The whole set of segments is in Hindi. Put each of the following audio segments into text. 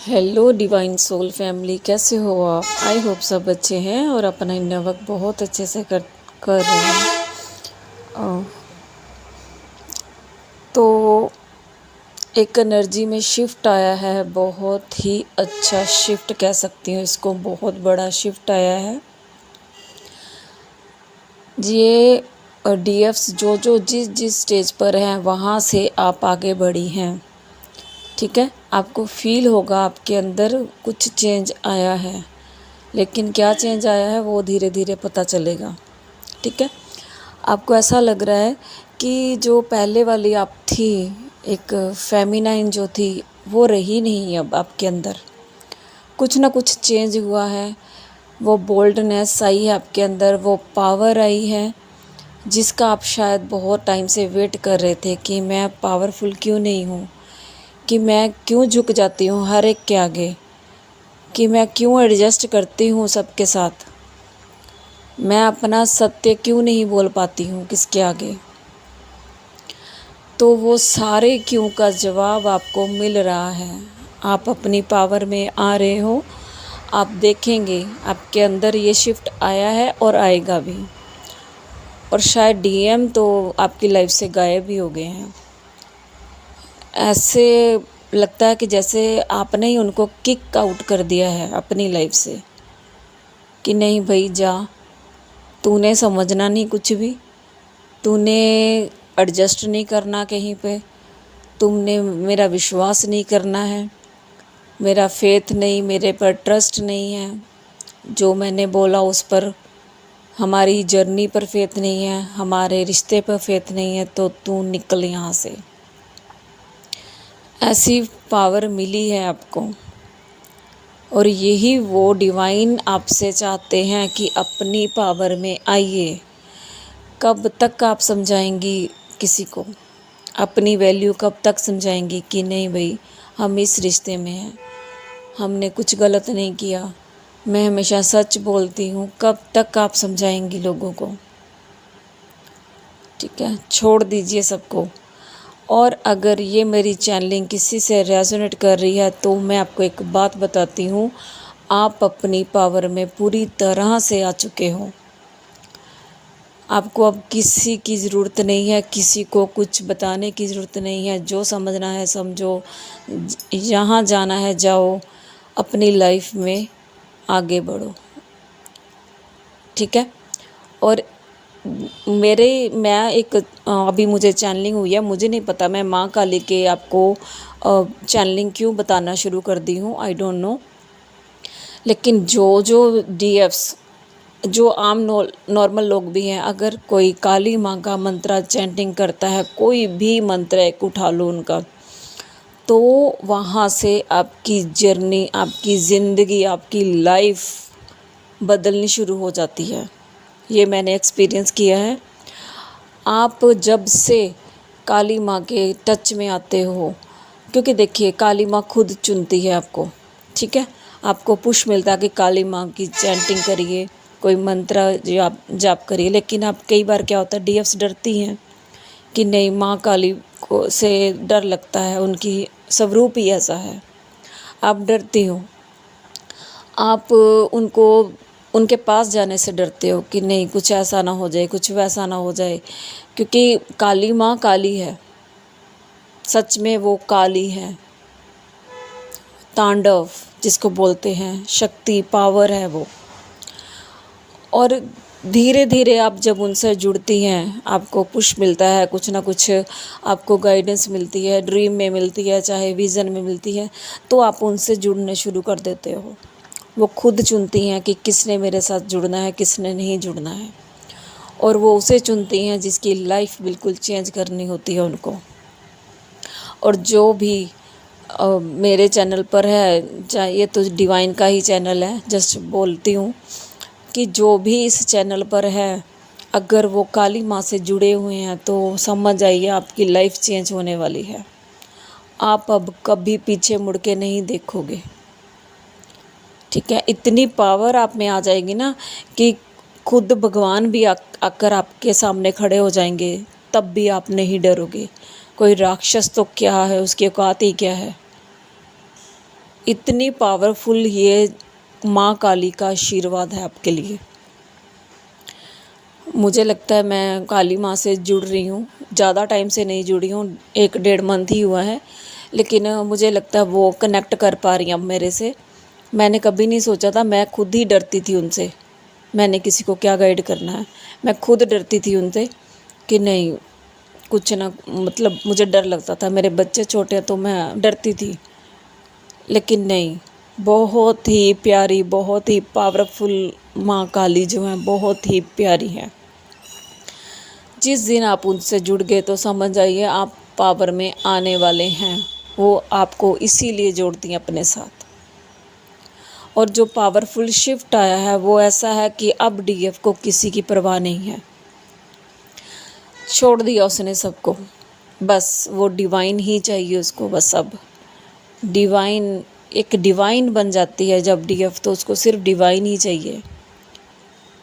हेलो डिवाइन सोल फैमिली, कैसे हो आप? आई होप सब अच्छे हैं और अपना इन वर्क बहुत अच्छे से कर रहे हैं। अ, तो एक एनर्जी में शिफ्ट आया है, बहुत ही अच्छा शिफ्ट कह सकती हूँ इसको, बहुत बड़ा शिफ्ट आया है। ये डीएफ्स जो जिस जिस स्टेज पर हैं वहाँ से आप आगे बढ़ी हैं, ठीक है। आपको फील होगा आपके अंदर कुछ चेंज आया है, लेकिन क्या चेंज आया है वो धीरे धीरे पता चलेगा, ठीक है। आपको ऐसा लग रहा है कि जो पहले वाली आप थी, एक फेमिनाइन जो थी, वो रही नहीं अब आपके अंदर। कुछ ना कुछ चेंज हुआ है, वो बोल्डनेस आई है आपके अंदर, वो पावर आई है जिसका आप शायद बहुत टाइम से वेट कर रहे थे कि मैं पावरफुल क्यों नहीं हूँ, कि मैं क्यों झुक जाती हूँ हर एक के आगे, कि मैं क्यों एडजस्ट करती हूँ सबके साथ, मैं अपना सत्य क्यों नहीं बोल पाती हूँ किसके आगे। तो वो सारे क्यों का जवाब आपको मिल रहा है। आप अपनी पावर में आ रहे हो, आप देखेंगे आपके अंदर ये शिफ्ट आया है और आएगा भी। और शायद डीएम तो आपकी लाइफ से गायब भी हो गए हैं। ऐसे लगता है कि जैसे आपने ही उनको किक आउट कर दिया है अपनी लाइफ से, कि नहीं भाई जा, तूने समझना नहीं कुछ भी, तूने एडजस्ट नहीं करना कहीं पे, तुमने मेरा विश्वास नहीं करना है, मेरा फेथ नहीं, मेरे पर ट्रस्ट नहीं है, जो मैंने बोला उस पर, हमारी जर्नी पर फेथ नहीं है, हमारे रिश्ते पर फेथ नहीं है, तो तू निकल यहाँ से। ऐसी पावर मिली है आपको, और यही वो डिवाइन आपसे चाहते हैं कि अपनी पावर में आइए। कब तक आप समझाएंगी किसी को अपनी वैल्यू? कब तक समझाएंगी कि नहीं भाई हम इस रिश्ते में हैं, हमने कुछ गलत नहीं किया, मैं हमेशा सच बोलती हूँ? कब तक आप समझाएंगी लोगों को? ठीक है, छोड़ दीजिए सबको। और अगर ये मेरी चैनलिंग किसी से रेजोनेट कर रही है तो मैं आपको एक बात बताती हूँ, आप अपनी पावर में पूरी तरह से आ चुके हो। आपको अब किसी की ज़रूरत नहीं है, किसी को कुछ बताने की ज़रूरत नहीं है। जो समझना है समझो, यहाँ जाना है जाओ, अपनी लाइफ में आगे बढ़ो, ठीक है। और मैं एक अभी मुझे चैनलिंग हुई है, मुझे नहीं पता मैं माँ काली के आपको चैनलिंग क्यों बताना शुरू कर दी हूँ, आई डोंट नो। लेकिन जो जो डीएफ्स, जो आम नॉर्मल लोग भी हैं, अगर कोई काली माँ का मंत्र चैंटिंग करता है, कोई भी मंत्र एक उठा लो उनका, तो वहाँ से आपकी जर्नी, आपकी ज़िंदगी, आपकी लाइफ बदलनी शुरू हो जाती है। ये मैंने एक्सपीरियंस किया है। आप जब से काली माँ के टच में आते हो, क्योंकि देखिए काली माँ खुद चुनती है आपको, ठीक है। आपको पुश मिलता है कि काली माँ की चैंटिंग करिए, कोई मंत्र जाप करिए। लेकिन आप कई बार क्या होता है, डीएफ्स डरती हैं कि नहीं, माँ काली को से डर लगता है, उनकी स्वरूप ही ऐसा है। आप डरती हो, आप उनको उनके पास जाने से डरते हो कि नहीं कुछ ऐसा ना हो जाए, कुछ वैसा ना हो जाए, क्योंकि काली माँ काली है, सच में वो काली है। तांडव जिसको बोलते हैं, शक्ति, पावर है वो। और धीरे धीरे आप जब उनसे जुड़ती हैं, आपको पुश मिलता है, कुछ ना कुछ आपको गाइडेंस मिलती है, ड्रीम में मिलती है, चाहे विज़न में मिलती है, तो आप उनसे जुड़ने शुरू कर देते हो। वो खुद चुनती हैं कि किसने मेरे साथ जुड़ना है, किसने नहीं जुड़ना है। और वो उसे चुनती हैं जिसकी लाइफ बिल्कुल चेंज करनी होती है उनको। और जो भी मेरे चैनल पर है, चाहे ये तो डिवाइन का ही चैनल है, जस्ट बोलती हूँ कि जो भी इस चैनल पर है, अगर वो काली माँ से जुड़े हुए हैं तो समझ आइए आपकी लाइफ चेंज होने वाली है। आप अब कभी पीछे मुड़ के नहीं देखोगे, ठीक है। इतनी पावर आप में आ जाएगी ना कि खुद भगवान भी आकर आपके सामने खड़े हो जाएंगे, तब भी आप नहीं डरोगे। कोई राक्षस तो क्या है, उसकी औकात ही क्या है। इतनी पावरफुल ये माँ काली का आशीर्वाद है आपके लिए। मुझे लगता है मैं काली माँ से जुड़ रही हूँ, ज़्यादा टाइम से नहीं जुड़ी हूँ, 1-1.5 मंथ ही हुआ है, लेकिन मुझे लगता है वो कनेक्ट कर पा रही हैं अब मेरे से। मैंने कभी नहीं सोचा था, मैं खुद ही डरती थी उनसे। मैंने किसी को क्या गाइड करना है, मैं खुद डरती थी उनसे कि नहीं कुछ ना, मतलब मुझे डर लगता था, मेरे बच्चे छोटे हैं तो मैं डरती थी। लेकिन नहीं, बहुत ही प्यारी, बहुत ही पावरफुल माँ काली जो है, बहुत ही प्यारी है। जिस दिन आप उनसे जुड़ गए तो समझ जाइए आप पावर में आने वाले हैं। वो आपको इसीलिए जोड़ती हैं अपने साथ। और जो पावरफुल शिफ्ट आया है वो ऐसा है कि अब डीएफ को किसी की परवाह नहीं है। छोड़ दिया उसने सबको, बस वो डिवाइन ही चाहिए उसको। बस अब डिवाइन, एक डिवाइन बन जाती है जब डीएफ, तो उसको सिर्फ डिवाइन ही चाहिए,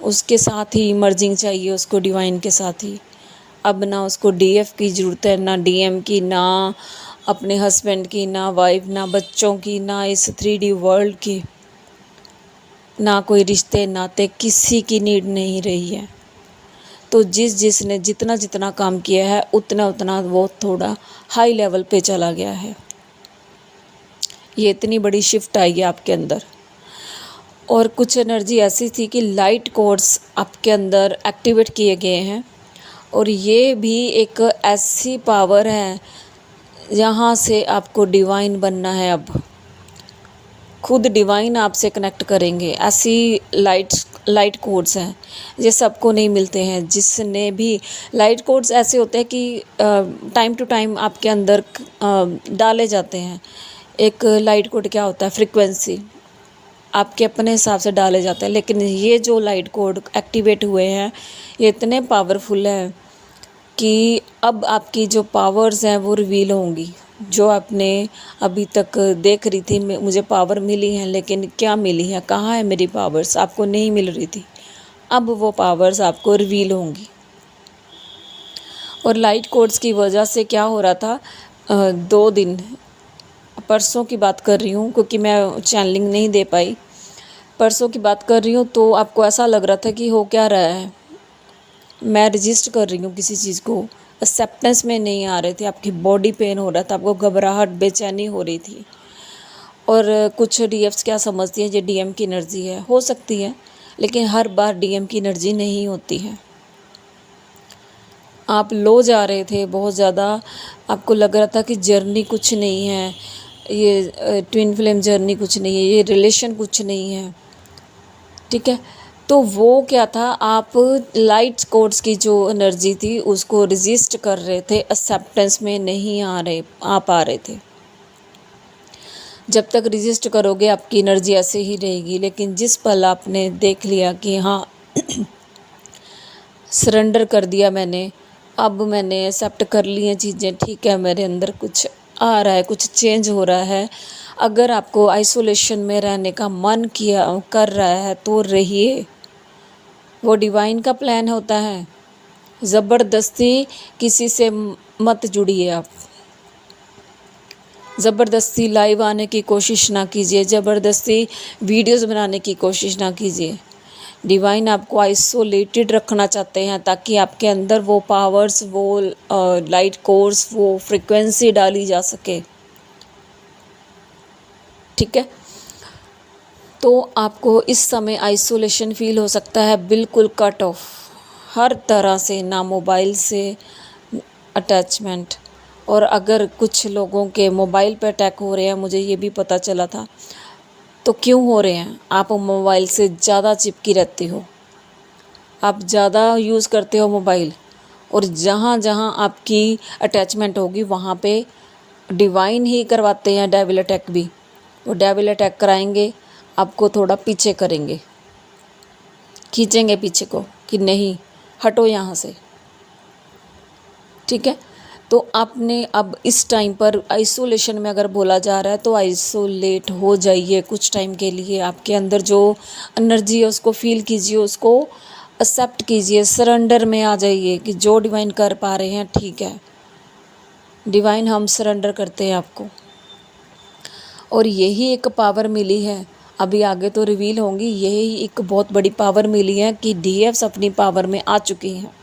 उसके साथ ही मर्जिंग चाहिए उसको, डिवाइन के साथ ही। अब ना उसको डीएफ की ज़रूरत है, ना डीएम की, ना अपने हस्बैंड की, ना वाइफ, ना बच्चों की, ना इस 3D वर्ल्ड की, ना कोई रिश्ते नाते, किसी की नीड नहीं रही है। तो जिसने जितना जितना काम किया है उतना उतना वो थोड़ा हाई लेवल पे चला गया है। ये इतनी बड़ी शिफ्ट आई है आपके अंदर। और कुछ एनर्जी ऐसी थी कि लाइट कोड्स आपके अंदर एक्टिवेट किए गए हैं। और ये भी एक ऐसी पावर है जहाँ से आपको डिवाइन बनना है। अब खुद डिवाइन आपसे कनेक्ट करेंगे। ऐसी लाइट कोड्स हैं, ये सबको नहीं मिलते हैं। जिसने भी लाइट कोड्स ऐसे होते हैं कि टाइम टू टाइम आपके अंदर डाले जाते हैं। एक लाइट कोड क्या होता है, फ्रिक्वेंसी आपके अपने हिसाब से डाले जाते हैं। लेकिन ये जो लाइट कोड एक्टिवेट हुए हैं ये इतने पावरफुल हैं कि अब आपकी जो पावर्स हैं वो रिवील होंगी। जो आपने अभी तक देख रही थी मुझे पावर मिली है, लेकिन क्या मिली है, कहाँ है मेरी पावर्स, आपको नहीं मिल रही थी, अब वो पावर्स आपको रिवील होंगी। और लाइट कोड्स की वजह से क्या हो रहा था, 2 दिन, परसों की बात कर रही हूँ क्योंकि मैं चैनलिंग नहीं दे पाई, परसों की बात कर रही हूँ, तो आपको ऐसा लग रहा था कि हो क्या रहा है, मैं रजिस्ट कर रही हूँ किसी चीज़ को, एक्सेप्टेंस में नहीं आ रहे थे, आपकी बॉडी पेन हो रहा था, आपको घबराहट बेचैनी हो रही थी। और कुछ डीएफ्स क्या समझती हैं ये डीएम की एनर्जी है, हो सकती है, लेकिन हर बार डीएम की एनर्जी नहीं होती है। आप लो जा रहे थे बहुत ज़्यादा, आपको लग रहा था कि जर्नी कुछ नहीं है, ये ट्विन फ्लेम जर्नी कुछ नहीं है, ये रिलेशन कुछ नहीं है, ठीक है। तो वो क्या था, आप लाइट कोड्स की जो एनर्जी थी उसको रेजिस्ट कर रहे थे, एक्सेप्टेंस में नहीं आ पा रहे थे। जब तक रेजिस्ट करोगे आपकी एनर्जी ऐसे ही रहेगी। लेकिन जिस पल आपने देख लिया कि हाँ सरेंडर कर दिया मैंने, अब मैंने एक्सेप्ट कर ली हैं चीज़ें, ठीक है, मेरे अंदर कुछ आ रहा है, कुछ चेंज हो रहा है। अगर आपको आइसोलेशन में रहने का मन कर रहा है तो रहिए, वो डिवाइन का प्लान होता है। ज़बरदस्ती किसी से मत जुड़िए आप, ज़बरदस्ती लाइव आने की कोशिश ना कीजिए, ज़बरदस्ती वीडियोस बनाने की कोशिश ना कीजिए। डिवाइन आपको आइसोलेटेड रखना चाहते हैं ताकि आपके अंदर वो पावर्स, वो लाइट कोर्स, वो फ्रिक्वेंसी डाली जा सके, ठीक है। तो आपको इस समय आइसोलेशन फील हो सकता है, बिल्कुल कट ऑफ हर तरह से, ना मोबाइल से अटैचमेंट। और अगर कुछ लोगों के मोबाइल पे अटैक हो रहे हैं, मुझे ये भी पता चला था, तो क्यों हो रहे हैं, आप मोबाइल से ज़्यादा चिपकी रहती हो, आप ज़्यादा यूज़ करते हो मोबाइल, और जहाँ जहाँ आपकी अटैचमेंट होगी वहाँ पे डिवाइन ही करवाते हैं डेविल अटैक भी। वो डेविल अटैक कराएंगे, आपको थोड़ा पीछे करेंगे, खींचेंगे पीछे को कि नहीं हटो यहाँ से, ठीक है। तो आपने अब इस टाइम पर आइसोलेशन में अगर बोला जा रहा है तो आइसोलेट हो जाइए कुछ टाइम के लिए। आपके अंदर जो एनर्जी है उसको फील कीजिए, उसको एक्सेप्ट कीजिए, सरेंडर में आ जाइए कि जो डिवाइन कर पा रहे हैं ठीक है, डिवाइन हम सरेंडर करते हैं आपको। और यही एक पावर मिली है, अभी आगे तो रिवील होंगी, यही एक बहुत बड़ी पावर मिली है कि डीएफ्स अपनी पावर में आ चुकी हैं।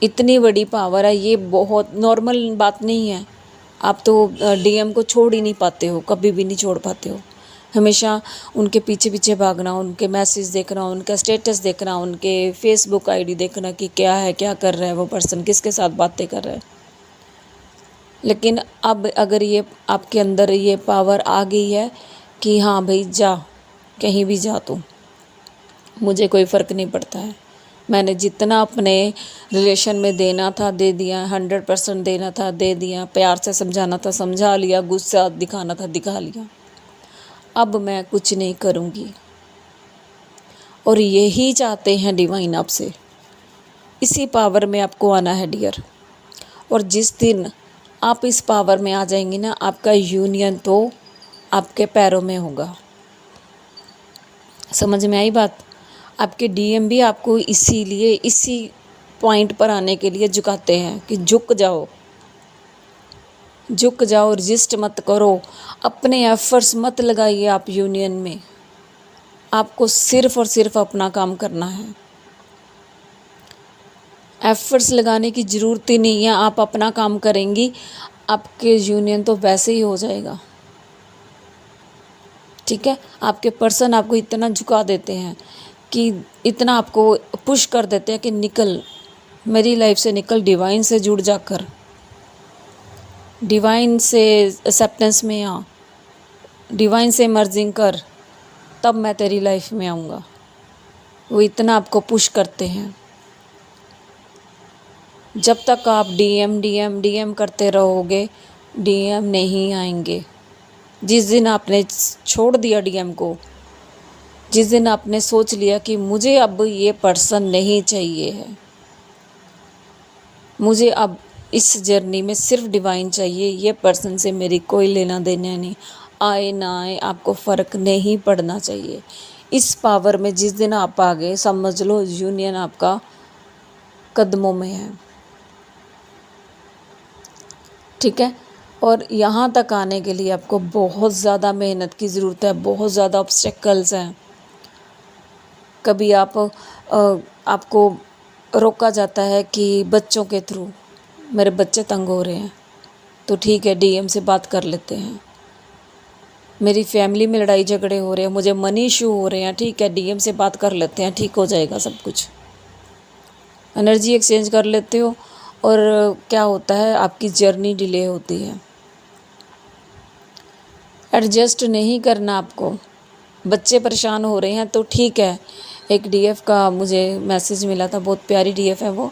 इतनी बड़ी पावर है, ये बहुत नॉर्मल बात नहीं है। आप तो डीएम को छोड़ ही नहीं पाते हो, कभी भी नहीं छोड़ पाते हो। हमेशा उनके पीछे पीछे भागना, उनके मैसेज देखना, उनका स्टेटस देखना, उनके फेसबुक आईडी देखना कि क्या है, क्या कर रहा है वो पर्सन, किसके साथ बातें कर रहा है। लेकिन अब अगर ये आपके अंदर ये पावर आ गई है कि हाँ भाई जा, कहीं भी जा तू, मुझे कोई फ़र्क नहीं पड़ता है। मैंने जितना अपने रिलेशन में देना था दे दिया, 100% देना था दे दिया, प्यार से समझाना था समझा लिया, गुस्सा दिखाना था दिखा लिया, अब मैं कुछ नहीं करूँगी। और यही चाहते हैं डिवाइन आपसे, इसी पावर में आपको आना है डियर। और जिस दिन आप इस पावर में आ जाएंगी ना, आपका यूनियन तो आपके पैरों में होगा। समझ में आई बात? आपके डीएम भी आपको इसीलिए इसी पॉइंट पर आने के लिए झुकाते हैं कि झुक जाओ, झुक जाओ, रजिस्ट मत करो, अपने एफर्ट्स मत लगाइए आप यूनियन में। आपको सिर्फ और सिर्फ अपना काम करना है, एफर्ट्स लगाने की ज़रूरत ही नहीं है। आप अपना काम करेंगी, आपके यूनियन तो वैसे ही हो जाएगा। ठीक है, आपके पर्सन आपको इतना झुका देते हैं कि इतना आपको पुश कर देते हैं कि निकल, मेरी लाइफ से निकल, डिवाइन से जुड़ जाकर, डिवाइन से एक्सेप्टेंस में आ, डिवाइन से मर्जिंग कर, तब मैं तेरी लाइफ में आऊँगा। वो इतना आपको पुश करते हैं। जब तक आप डीएम डीएम डीएम करते रहोगे, डीएम नहीं आएंगे। जिस दिन आपने छोड़ दिया डीएम को, जिस दिन आपने सोच लिया कि मुझे अब ये पर्सन नहीं चाहिए है, मुझे अब इस जर्नी में सिर्फ डिवाइन चाहिए, ये पर्सन से मेरी कोई लेना देना नहीं, आए ना आए आपको फ़र्क नहीं पड़ना चाहिए। इस पावर में जिस दिन आप आ गए, समझ लो यूनियन आपका कदमों में है। ठीक है, और यहाँ तक आने के लिए आपको बहुत ज़्यादा मेहनत की ज़रूरत है, बहुत ज़्यादा ऑब्स्टेकल्स हैं। कभी आपको रोका जाता है कि बच्चों के थ्रू, मेरे बच्चे तंग हो रहे हैं तो ठीक है डीएम से बात कर लेते हैं, मेरी फैमिली में लड़ाई झगड़े हो रहे हैं, मुझे मनी इशू हो रहे हैं, ठीक है डीएम से बात कर लेते हैं, ठीक हो जाएगा सब कुछ। एनर्जी एक्सचेंज कर लेते हो और क्या होता है, आपकी जर्नी डिले होती है। एडजस्ट नहीं करना आपको, बच्चे परेशान हो रहे हैं तो ठीक है। एक डीएफ का मुझे मैसेज मिला था, बहुत प्यारी डीएफ है वो,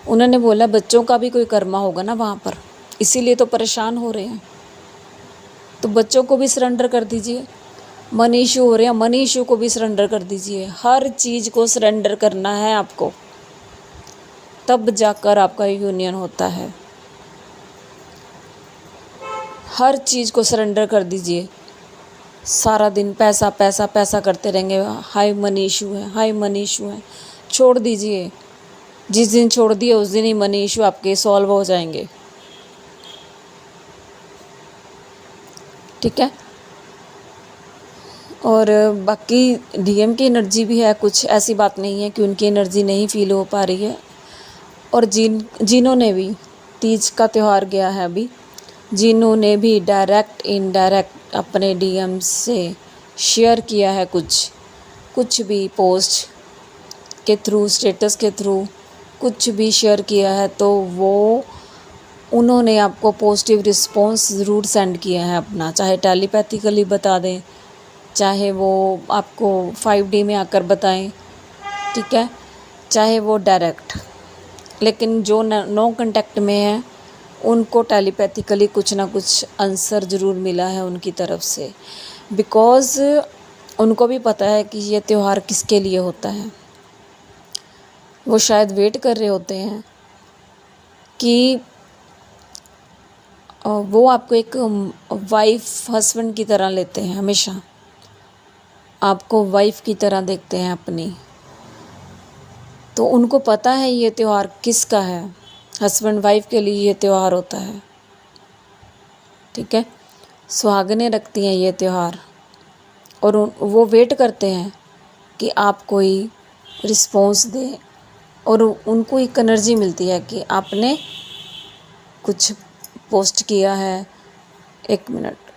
उन्होंने बोला बच्चों का भी कोई कर्मा होगा ना वहाँ पर, इसीलिए तो परेशान हो रहे हैं, तो बच्चों को भी सरेंडर कर दीजिए। मनी इशू हो रहे हैं, मनी इशू को भी सरेंडर कर दीजिए। हर चीज़ को सरेंडर करना है आपको, तब जाकर आपका यूनियन होता है। हर चीज़ को सरेंडर कर दीजिए। सारा दिन पैसा पैसा पैसा करते रहेंगे, हाई मनी इशू है, हाई मनी इशू है, छोड़ दीजिए। जिस दिन छोड़ दिए उस दिन ही मनी इशू आपके सॉल्व हो जाएंगे। ठीक है, और बाकी डीएम की एनर्जी भी है, कुछ ऐसी बात नहीं है कि उनकी एनर्जी नहीं फील हो पा रही है। और जिन्होंने भी, तीज का त्यौहार गया है अभी, जिन्होंने भी डायरेक्ट इनडायरेक्ट अपने डीएम से शेयर किया है कुछ भी पोस्ट के थ्रू, स्टेटस के थ्रू कुछ भी शेयर किया है, तो वो उन्होंने आपको पॉजिटिव रिस्पॉन्स ज़रूर सेंड किया है अपना, चाहे टेलीपैथिकली बता दें, चाहे वो आपको 5D में आकर बताएं, ठीक है, चाहे वो डायरेक्ट। लेकिन जो नो कांटेक्ट में है उनको टेलीपैथिकली कुछ ना कुछ आंसर ज़रूर मिला है उनकी तरफ से, बिकॉज़ उनको भी पता है कि ये त्यौहार किसके लिए होता है। वो शायद वेट कर रहे होते हैं कि वो आपको एक वाइफ हस्बैंड की तरह लेते हैं, हमेशा आपको वाइफ की तरह देखते हैं अपनी। तो उनको पता है ये त्यौहार किसका है, हस्बैंड वाइफ के लिए ये त्यौहार होता है। ठीक है, सुहागनें रखती हैं ये त्यौहार, और वो वेट करते हैं कि आप कोई रिस्पॉन्स दें, और उनको एक एनर्जी मिलती है कि आपने कुछ पोस्ट किया है। 1 मिनट।